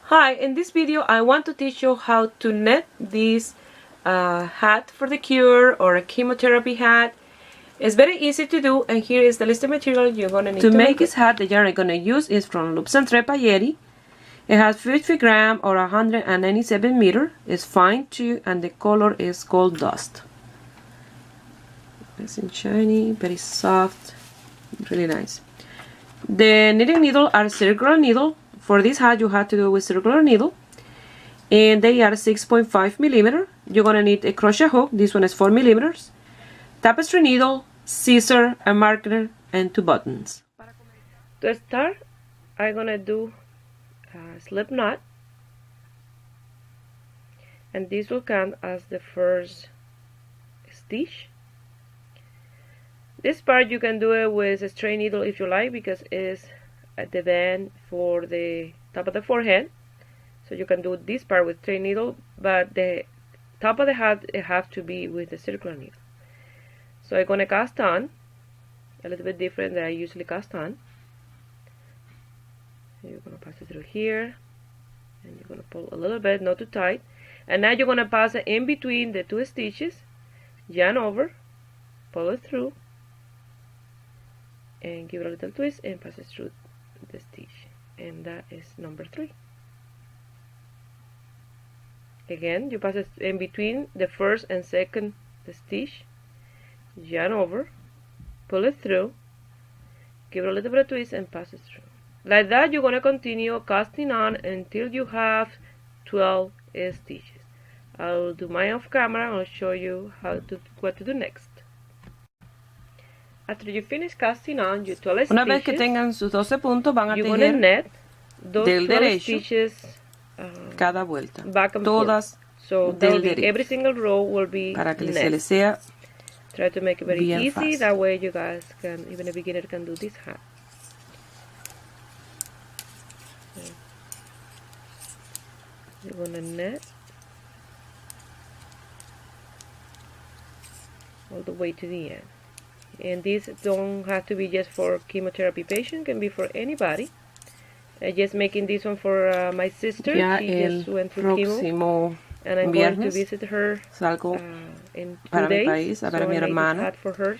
Hi, in this video I want to teach you how to knit this hat for the cure or a chemotherapy hat. It's very easy to do, and here is the list of material you're going to need to make this hat. The yarn I'm going to use is from Loops and Thread by Yeti. It has 50 grams or 197 meters. It's fine too, and the color is gold dust. Nice and shiny, very soft, really nice. The knitting needle are circular needle. For this hat you have to do it with circular needle, and they are 6.5 millimeters. You're gonna need a crochet hook. This one is 4 millimeters. Tapestry needle, scissor, a marker, and 2 buttons. To start, I'm gonna do a slip knot, and this will count as the first stitch. This part you can do it with a straight needle if you like, because it's at the band for the top of the forehead, so you can do this part with straight needle, but the top of the hat it has to be with the circular needle. So I'm gonna cast on a little bit different than I usually cast on. You're gonna pass it through here, and you're gonna pull a little bit, not too tight, and now you're gonna pass it in between the 2 stitches, yarn over, pull it through, and give it a little twist and pass it through the stitch, and that is number 3. Again, you pass it in between the first and second stitch, yarn over, pull it through, give it a little bit of twist and pass it through. Like that you're going to continue casting on until you have 12 stitches. I'll do mine off camera and I'll show you what to do next. After you finish casting on your 12 stitches, una vez que tengan sus 12 puntos, van a tejer del derecho cada vuelta, todas del derecho, every single row will be para que se les sea try to make it very bien easy fácil. That way you guys can, even a beginner can do this hat. You're gonna knit all the way to the end. And these don't have to be just for chemotherapy patient, can be for anybody. Just making this one for my sister. Ya she el just went through chemo, and I'm going to visit her salgo in 2 para days. mi país a ver a mi hermana,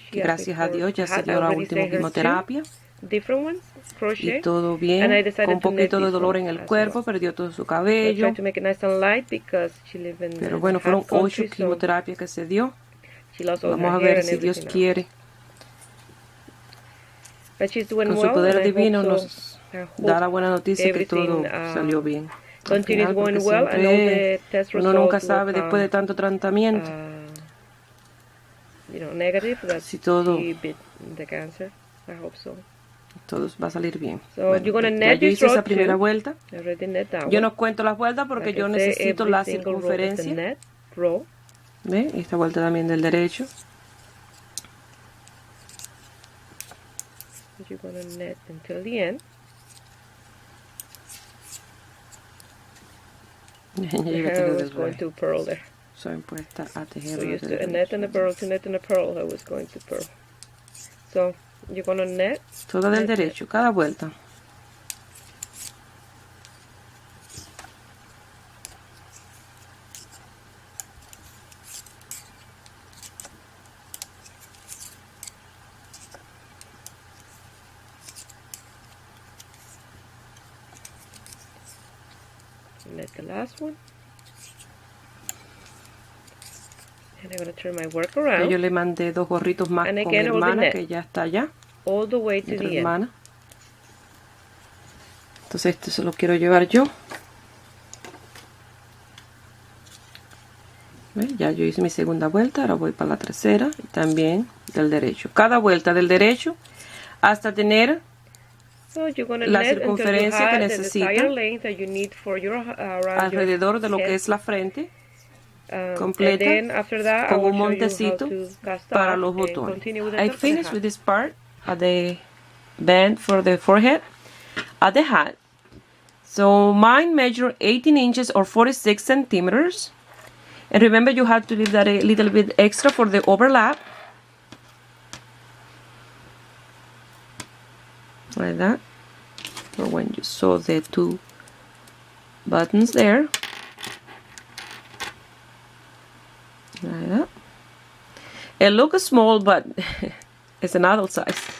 que gracias a Dios ya se dio la última quimioterapia different ones, crochet, y todo bien, con un poquito de dolor en el cuerpo, perdió todo su cabello, to make it nice and light because she lives in pero bueno, fueron 8 quimioterapias que se dio. Vamos a ver si Dios quiere. But she's doing con su well, poder divino so, nos da la buena noticia que todo salió bien. Continues going well, and all the test results uno nunca sabe después de tanto tratamiento negative that si todo she beat the cancer. I hope so. Todo va a salir bien. So bueno, you're gonna ya yo hice esa primera too. vuelta. Yo no cuento las vueltas porque yo necesito la circunferencia. ¿Ve? Y esta vuelta también del derecho. You're gonna knit until the end. I was going to purl there. Soy impuesta a tejer. So used to a net and a purl, to knit and a purl. I was going to purl. So you're gonna knit. Toda del derecho, cada vuelta. Knit the last one, and I'm going to turn my work around. Yo le mandé 2 gorritos más con mi hermana que ya está allá. All the way to the hermana. Entonces este se lo quiero llevar yo. ¿Ves? Ya yo hice mi segunda vuelta, ahora voy para la tercera y también del derecho. Cada vuelta del derecho hasta tener la circunferencia que necesita alrededor de lo que es la frente completa, con un montecito para los botones. I finished with this part at the band for the forehead at the hat. So mine measure 18 inches or 46 centimeters. And remember, you have to leave that a little bit extra for the overlap. Like that. For when you sew the 2 buttons there, like that. It looks small, but it's an adult size.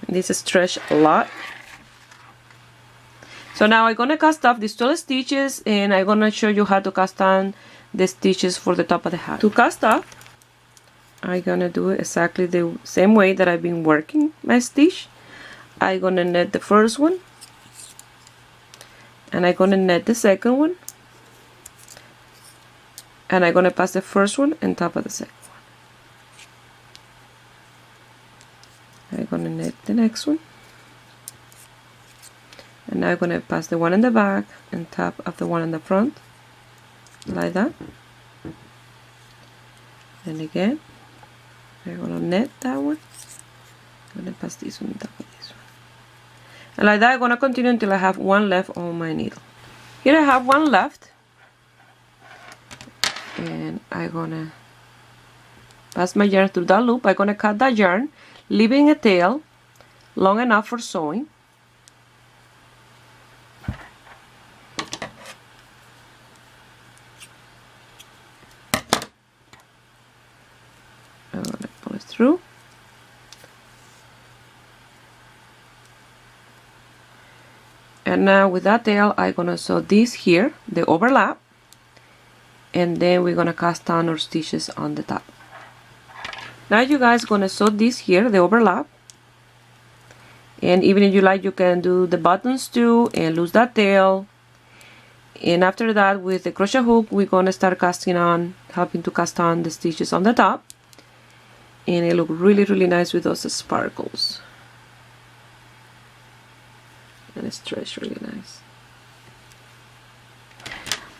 This is stretched a lot. So now I'm gonna cast off these 12 stitches, and I'm gonna show you how to cast on the stitches for the top of the hat. To cast off, I'm gonna do it exactly the same way that I've been working my stitch. I'm gonna knit the first one, and I'm gonna knit the second one, and I'm gonna pass the first one on top of the second one. I'm gonna knit the next one, and now I'm gonna pass the one in the back on top of the one in the front, like that. And again, I'm gonna knit that one. I'm gonna pass this one on top of this one, and like that I'm gonna continue until I have one left on my needle. Here I have one left, and I'm gonna pass my yarn through that loop. I'm gonna cut that yarn, leaving a tail long enough for sewing. I'm gonna pull it through. And now with that tail, I'm gonna sew this here, the overlap, and then we're gonna cast on our stitches on the top. Now you guys gonna sew this here, the overlap, and even if you like, you can do the buttons too and lose that tail. And after that, with the crochet hook, we're gonna start casting on, helping to cast on the stitches on the top, and it look really nice with those sparkles, and it stretch really nice.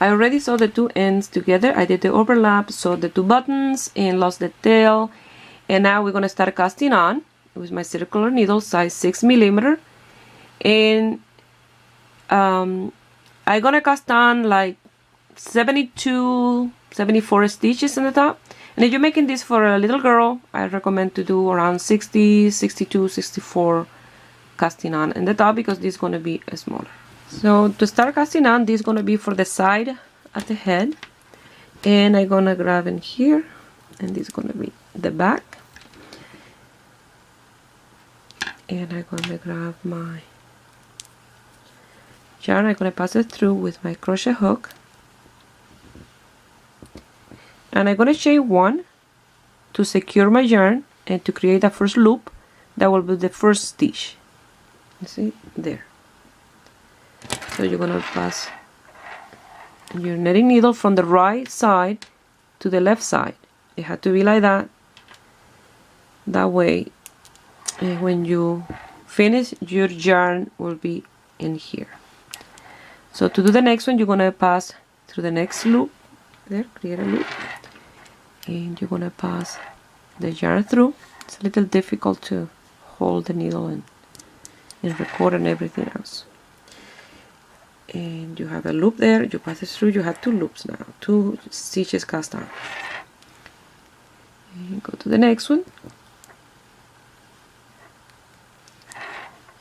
I already sewed the two ends together. I did the overlap, sewed the two buttons, and lost the tail. And now we're gonna start casting on with my circular needle, size 6mm, and I'm gonna cast on like 72, 74 stitches in the top. And if you're making this for a little girl, I recommend to do around 60, 62, 64 casting on in the top, because this is gonna be smaller. So to start casting on, this is gonna be for the side of the head, and I'm gonna grab in here, and this is gonna be the back, and I'm gonna grab my yarn. I'm gonna pass it through with my crochet hook, and I'm gonna chain one to secure my yarn and to create a first loop that will be the first stitch. You see there. So you're gonna pass your knitting needle from the right side to the left side. It had to be like that. That way, when you finish, your yarn will be in here. So to do the next one, you're gonna pass through the next loop. There, create a loop, and you're gonna pass the yarn through. It's a little difficult to hold the needle and record and everything else. And you have a loop there, you pass it through. You have two loops now, two stitches cast on. And go to the next one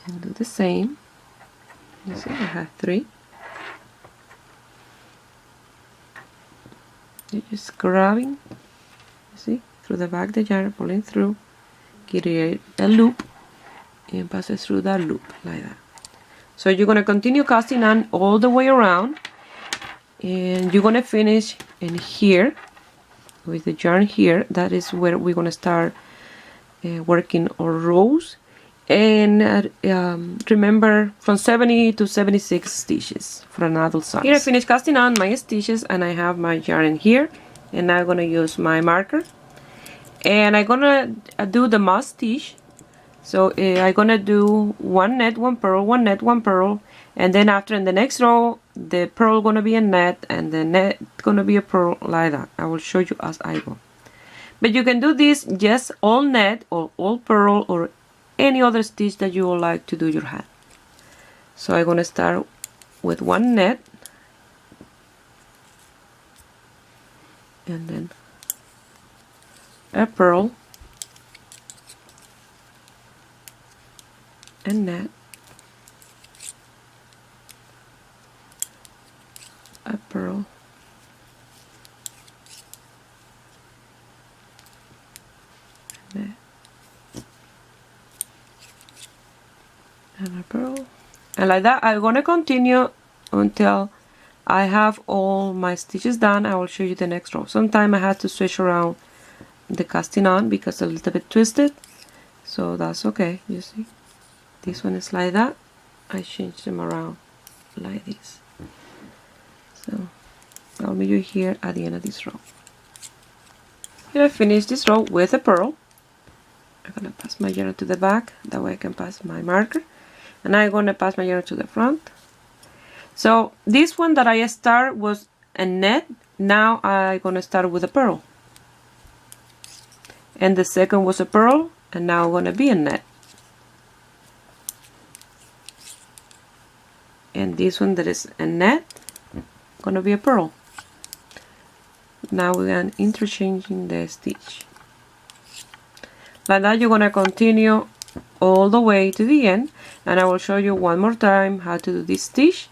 and do the same. You see, I have three. You're just grabbing, you see, through the back of the yarn, pulling through, create a loop, and pass it through that loop like that. So you're going to continue casting on all the way around, and you're going to finish in here with the yarn here. That is where we're going to start working our rows. And remember, from 70 to 76 stitches for an adult size. Here I finished casting on my stitches, and I have my yarn in here, and now I'm going to use my marker, and I'm going to do the moss stitch. So I'm gonna do one net, one purl, one net, one purl, and then after in the next row, the purl gonna be a net and the net gonna be a purl, like that. I will show you as I go. But you can do this just all net or all purl or any other stitch that you would like to do your hat. So I'm gonna start with one net, and then a purl, and net, a pearl. And a pearl. And like that, I'm gonna continue until I have all my stitches done. I will show you the next row. Sometimes I had to switch around the casting on because it's a little bit twisted, so that's okay. You see, this one is like that. I change them around like this. So I'll meet you here at the end of this row. Here I finish this row with a pearl. I'm gonna pass my yarn to the back, that way I can pass my marker, and I'm gonna pass my yarn to the front. So this one that I start was a net. Now I'm gonna start with a pearl, and the second was a pearl, and now I'm gonna be a net. And this one that is a net, gonna be a pearl. Now we're interchanging the stitch. Like that, you're gonna continue all the way to the end, and I will show you one more time how to do this stitch,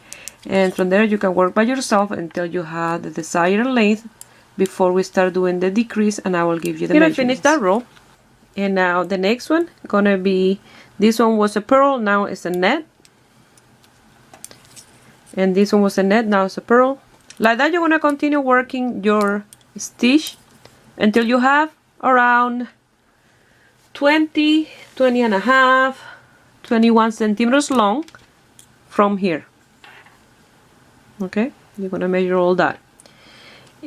and from there you can work by yourself until you have the desired length before we start doing the decrease, and I will give you the measurements. Here I finished that row, and now the next one gonna be, this one was a pearl, now it's a net, and this one was a net, now it's a pearl. Like that, you're gonna continue working your stitch until you have around 20 and a half, 21 centimeters long from here. Okay, you're gonna measure all that,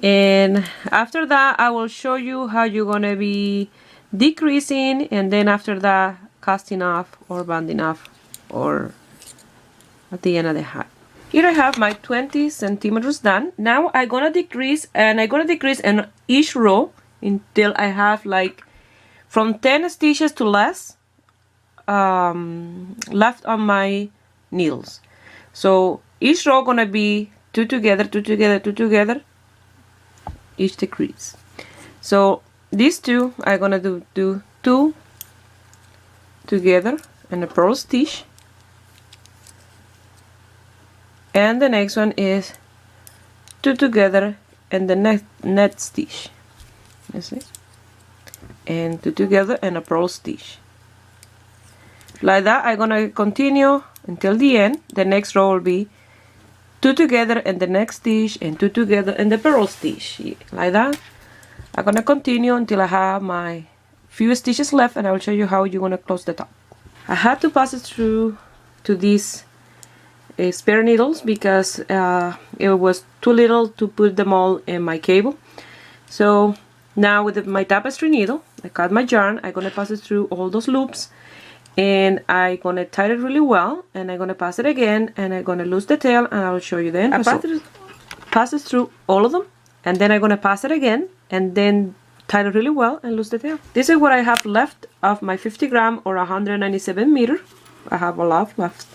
and after that I will show you how you're gonna be decreasing, and then after that casting off or banding off, or at the end of the hat. Here I have my 20 centimeters done. Now I'm gonna decrease, and I'm gonna decrease in each row until I have like from 10 stitches to less left on my needles. So each row gonna be 2 together, 2 together, 2 together, each decrease. So these two I'm gonna do 2 together and a purl stitch, and the next one is 2 together and the net stitch. You see? And 2 together and a purl stitch. Like that, I'm gonna continue until the end. The next row will be 2 together and the next stitch, and 2 together and the purl stitch. Like that, I'm gonna continue until I have my few stitches left, and I will show you how you're gonna close the top. I had to pass it through to these spare needles because it was too little to put them all in my cable. So now with my tapestry needle, I cut my yarn, I'm gonna pass it through all those loops, and I'm gonna tie it really well, and I'm gonna pass it again, and I'm gonna lose the tail, and I'll show you the end result. Pass it through all of them, and then I'm gonna pass it again, and then tie it really well and lose the tail. This is what I have left of my 50 gram or 197 meter. I have a lot left.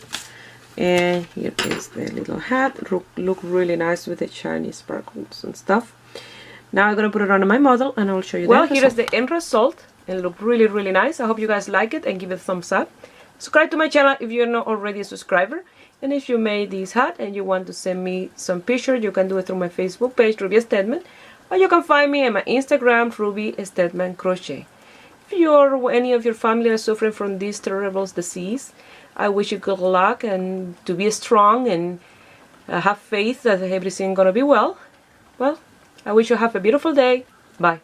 And here is the little hat. Look really nice with the shiny sparkles and stuff. Now I'm gonna put it on my model, and I'll show you. Well, here is the end result. It look really nice. I hope you guys like it and give it a thumbs up. Subscribe to my channel if you're not already a subscriber. And if you made this hat and you want to send me some pictures, you can do it through my Facebook page, Ruby Stedman, or you can find me on my Instagram, Ruby Stedman Crochet. If you or any of your family are suffering from this terrible disease, I wish you good luck and to be strong and have faith that everything's gonna be well. Well, I wish you have a beautiful day. Bye.